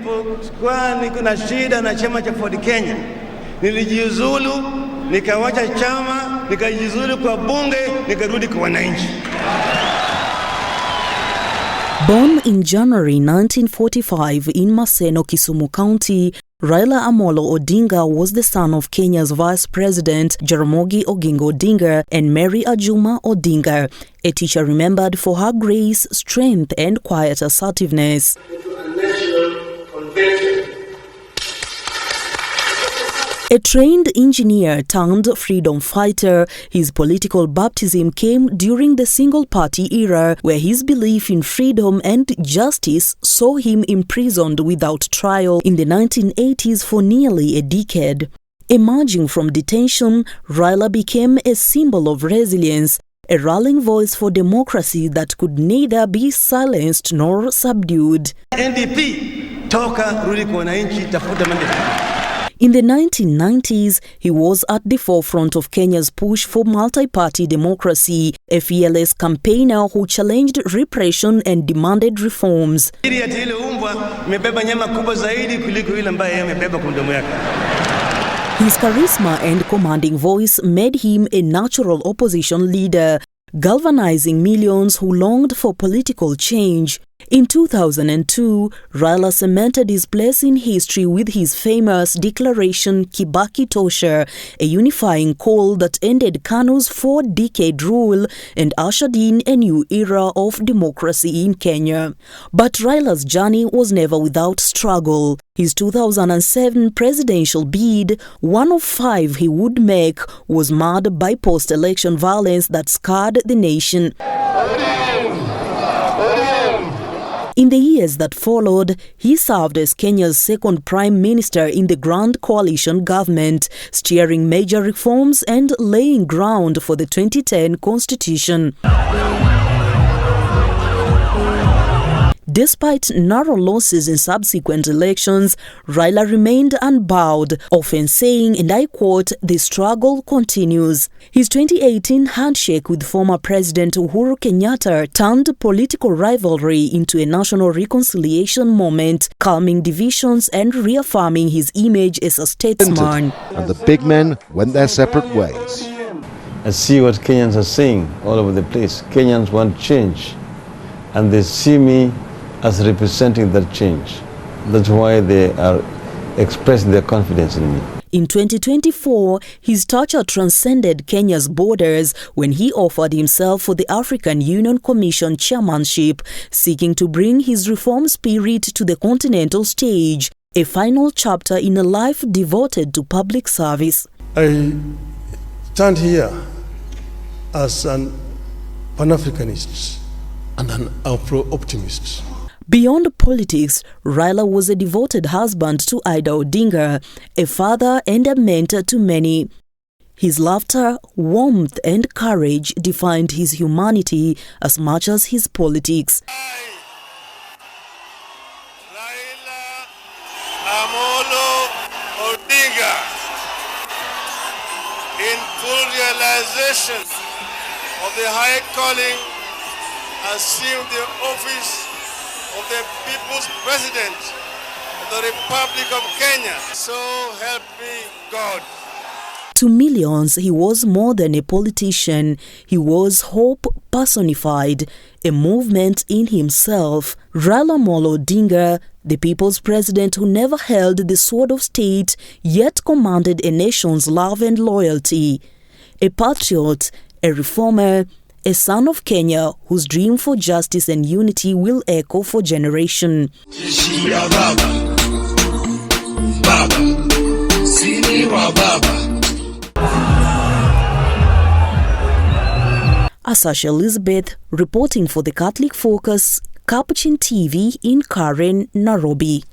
nilipokuwa niko na shida na chama cha Ford Kenya, nilijiuzulu, nikawacha chama, nikajiuzulu kwa bunge, nikarudi kwa wananchi. Born in January 1945 in Maseno, Kisumu County, Raila Amolo Odinga was the son of Kenya's Vice President Jaramogi Oginga Odinga and Mary Ajuma Odinga, a teacher remembered for her grace, strength and quiet assertiveness. A trained engineer turned freedom fighter, his political baptism came during the single-party era, where his belief in freedom and justice saw him imprisoned without trial in the 1980s for nearly a decade. Emerging from detention, Raila became a symbol of resilience, a rallying voice for democracy that could neither be silenced nor subdued. NDP, toka rudi kwa wananchi, tafuta mandate. In the 1990s, he was at the forefront of Kenya's push for multi-party democracy, a fearless campaigner who challenged repression and demanded reforms. His charisma and commanding voice made him a natural opposition leader, galvanizing millions who longed for political change. In 2002, Raila cemented his place in history with his famous declaration Kibaki Tosha, a unifying call that ended KANU's 4-decade rule and ushered in a new era of democracy in Kenya. But Raila's journey was never without struggle. His 2007 presidential bid, one of 5 he would make, was marred by post-election violence that scarred the nation. In the years that followed, he served as Kenya's second prime minister in the Grand Coalition government, steering major reforms and laying ground for the 2010 constitution. Despite narrow losses in subsequent elections, Raila remained unbowed, often saying, and I quote, "The struggle continues." His 2018 handshake with former President Uhuru Kenyatta turned political rivalry into a national reconciliation moment, calming divisions and reaffirming his image as a statesman. And the big men went their separate ways. I see what Kenyans are saying all over the place. Kenyans want change, and they see me as representing that change. That's why they are expressing their confidence in me. In 2024, his stature transcended Kenya's borders when he offered himself for the African Union Commission chairmanship, seeking to bring his reform spirit to the continental stage, a final chapter in a life devoted to public service. I stand here as an Pan-Africanist and an Afro-optimist. Beyond politics, Raila was a devoted husband to Ida Odinga, a father and a mentor to many. His laughter, warmth and courage defined his humanity as much as his politics. Raila Amolo Odinga, in full realization of the high calling, assumed the office of the People's President of the Republic of Kenya. So help me God. To millions, he was more than a politician. He was hope personified, a movement in himself. Raila Amolo Odinga, the people's president who never held the sword of state, yet commanded a nation's love and loyalty. A patriot, a reformer, a son of Kenya whose dream for justice and unity will echo for generations. Asasha Elizabeth, reporting for the Catholic Focus, Capuchin TV in Karen, Nairobi.